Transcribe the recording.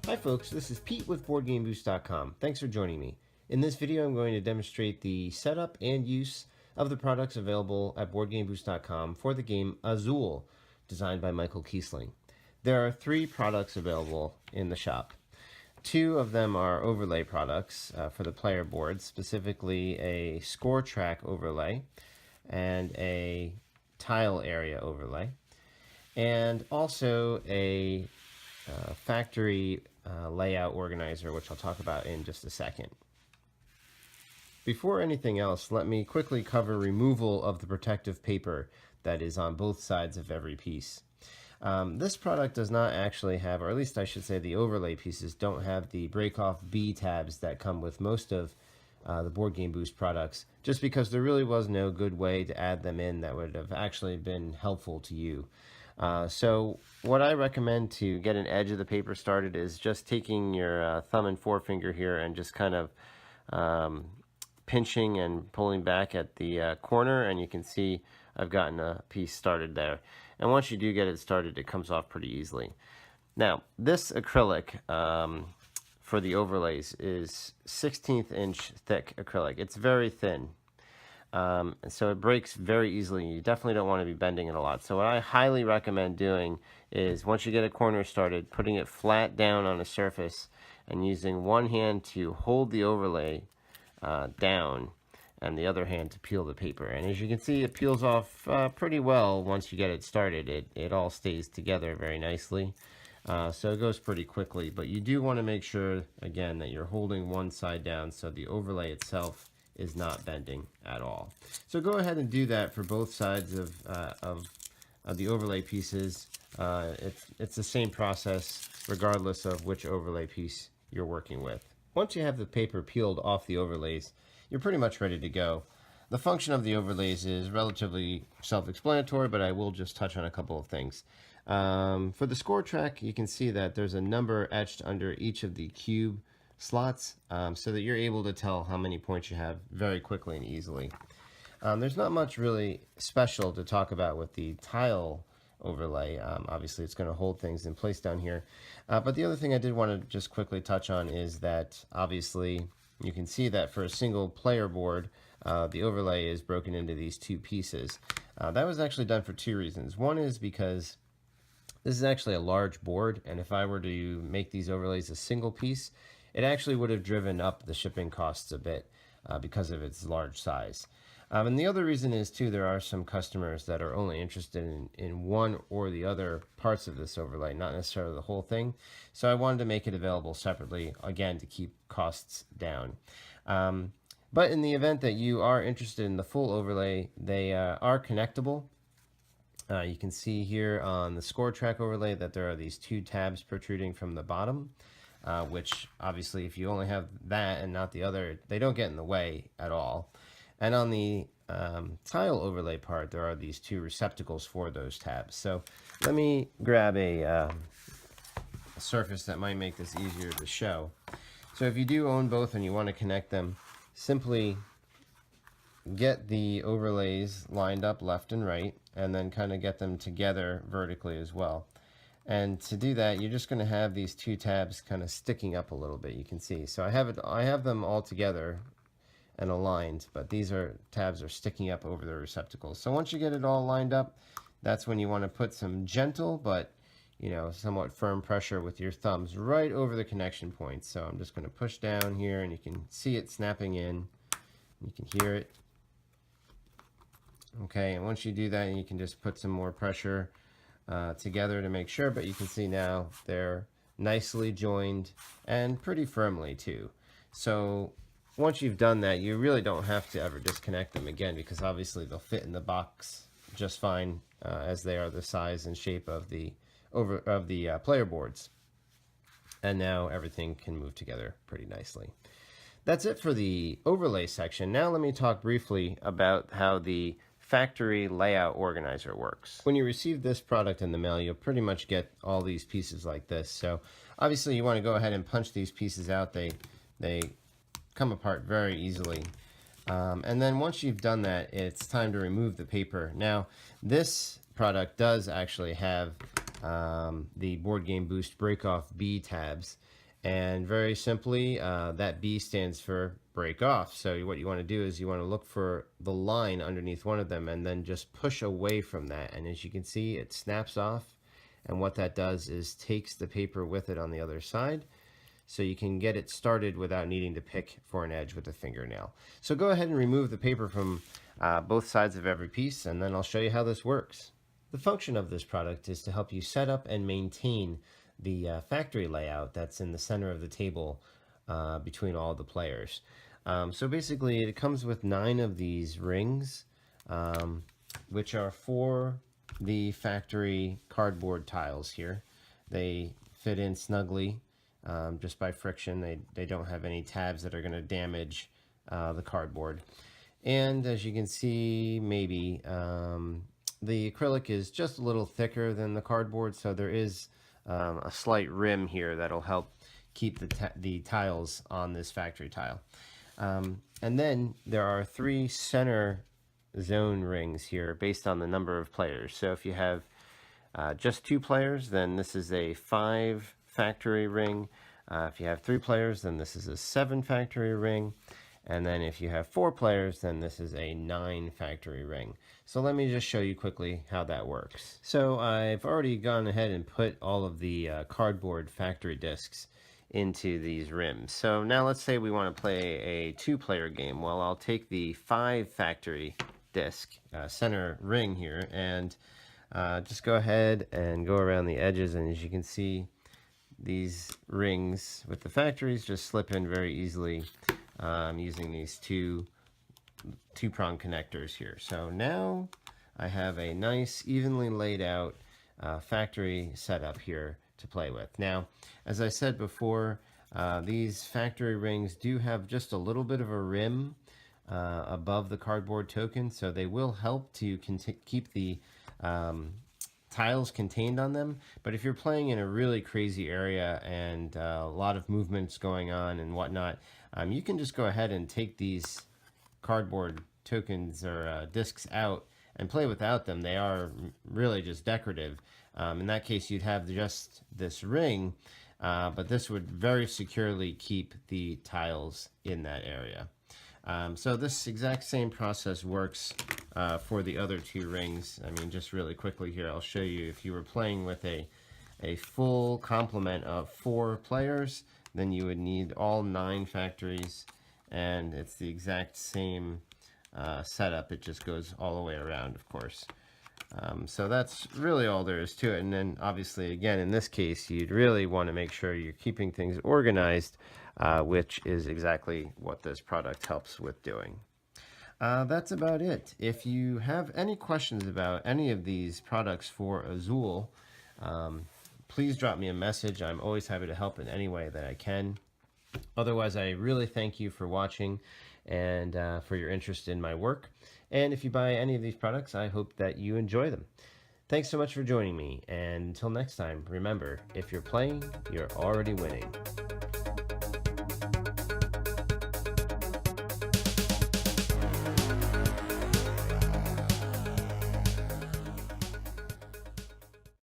Hi folks, this is Pete with BoardGameBoost.com. Thanks for joining me. In this video I'm going to demonstrate the setup and use of the products available at BoardGameBoost.com for the game Azul, designed by Michael Kiesling. There are 3 products available in the shop. 2 of them are overlay products for the player board, specifically a score track overlay and a tile area overlay, and also a factory layout organizer, which I'll talk about in just a second. Before anything else, let me quickly cover removal of the protective paper that is on both sides of every piece. This product does not actually have, or at least I should say the overlay pieces don't have the break-off B tabs that come with most of the Board Game Boost products, just because there really was no good way to add them in that would have actually been helpful to you. So what I recommend to get an edge of the paper started is just taking your thumb and forefinger here and just kind of pinching and pulling back at the corner, and you can see I've gotten a piece started there. And once you do get it started, it comes off pretty easily. Now, this acrylic for the overlays is 1/16 inch thick acrylic. It's very thin. So it breaks very easily. You definitely don't want to be bending it a lot. So what I highly recommend doing is, once you get a corner started, putting it flat down on a surface and using one hand to hold the overlay down and the other hand to peel the paper. And as you can see, it peels off pretty well once you get it started. It all stays together very nicely. So it goes pretty quickly, but you do want to make sure, again, that you're holding one side down so the overlay itself is not bending at all. So go ahead and do that for both sides of the overlay pieces. It's the same process regardless of which overlay piece you're working with. Once you have the paper peeled off the overlays, you're pretty much ready to go. The function of the overlays is relatively self-explanatory, but I will just touch on a couple of things. For the score track, you can see that there's a number etched under each of the cube slots, so that you're able to tell how many points you have very quickly and easily. There's not much really special to talk about with the tile overlay. Obviously it's going to hold things in place down here, but the other thing I did want to just quickly touch on is that obviously you can see that for a single player board, the overlay is broken into these 2 pieces. That was actually done for 2 reasons. One is because this is actually a large board, and if I were to make these overlays a single piece, it actually would have driven up the shipping costs a bit because of its large size. And the other reason is, too, there are some customers that are only interested in one or the other parts of this overlay, not necessarily the whole thing. So I wanted to make it available separately, again, to keep costs down. But in the event that you are interested in the full overlay, they are connectable. You can see here on the score track overlay that there are these 2 tabs protruding from the bottom. Which obviously if you only have that and not the other, they don't get in the way at all. And on the tile overlay part, there are these 2 receptacles for those tabs. So let me grab a surface that might make this easier to show. So if you do own both and you want to connect them, simply get the overlays lined up left and right, and then kind of get them together vertically as well. And to do that, you're just going to have these 2 tabs kind of sticking up a little bit. You can see. So I have them all together and aligned, but these tabs are sticking up over the receptacles. So once you get it all lined up, that's when you want to put some gentle but somewhat firm pressure with your thumbs right over the connection points. So I'm just going to push down here, and you can see it snapping in. You can hear it. Okay, and once you do that, you can just put some more pressure together to make sure, but you can see now they're nicely joined and pretty firmly too. So once you've done that, you really don't have to ever disconnect them again, because obviously they'll fit in the box just fine as they are the size and shape of the player boards. And now everything can move together pretty nicely. That's it for the overlay section. Now let me talk briefly about how the factory layout organizer works. When you receive this product in the mail, you'll pretty much get all these pieces like this. So obviously you want to go ahead and punch these pieces out. They come apart very easily. And then once you've done that, it's time to remove the paper. Now this product does actually have the BoardGameBoost Break Off B tabs. And very simply, that B stands for break off. So what you want to do is you want to look for the line underneath one of them and then just push away from that. And as you can see, it snaps off. And what that does is takes the paper with it on the other side. So you can get it started without needing to pick for an edge with a fingernail. So go ahead and remove the paper from both sides of every piece, and then I'll show you how this works. The function of this product is to help you set up and maintain the factory layout that's in the center of the table between all the players. So basically it comes with 9 of these rings, which are for the factory cardboard tiles here. They fit in snugly just by friction. They don't have any tabs that are going to damage the cardboard. And as you can see, maybe the acrylic is just a little thicker than the cardboard, so there is a slight rim here that'll help keep the tiles on this factory tile. And then there are 3 center zone rings here based on the number of players. So if you have just 2 players, then this is a 5 factory ring. If you have 3 players, then this is a 7 factory ring. And then if you have 4 players, then this is a 9 factory ring. So let me just show you quickly how that works. So I've already gone ahead and put all of the cardboard factory discs into these rims. So now let's say we want to play a 2-player game. Well, I'll take the 5 factory disc center ring here and just go ahead and go around the edges, and as you can see, these rings with the factories just slip in very easily using these two-prong connectors here. So now I have a nice evenly laid out factory setup here to play with. Now, as I said before, these factory rings do have just a little bit of a rim above the cardboard token, so they will help to keep the tiles contained on them. But if you're playing in a really crazy area and a lot of movements going on and whatnot, you can just go ahead and take these cardboard tokens or discs out and play without them. They are really just decorative. In that case, you'd have just this ring, but this would very securely keep the tiles in that area. So this exact same process works for the other 2 rings. I mean, just really quickly here, I'll show you. If you were playing with a full complement of 4 players, then you would need all 9 factories, and it's the exact same setup. It just goes all the way around, of course. So that's really all there is to it. And then obviously, again, in this case, you'd really want to make sure you're keeping things organized, which is exactly what this product helps with doing. That's about it. If you have any questions about any of these products for Azul, please drop me a message. I'm always happy to help in any way that I can. Otherwise, I really thank you for watching and for your interest in my work. And if you buy any of these products, I hope that you enjoy them. Thanks so much for joining me. And until next time, remember, if you're playing, you're already winning.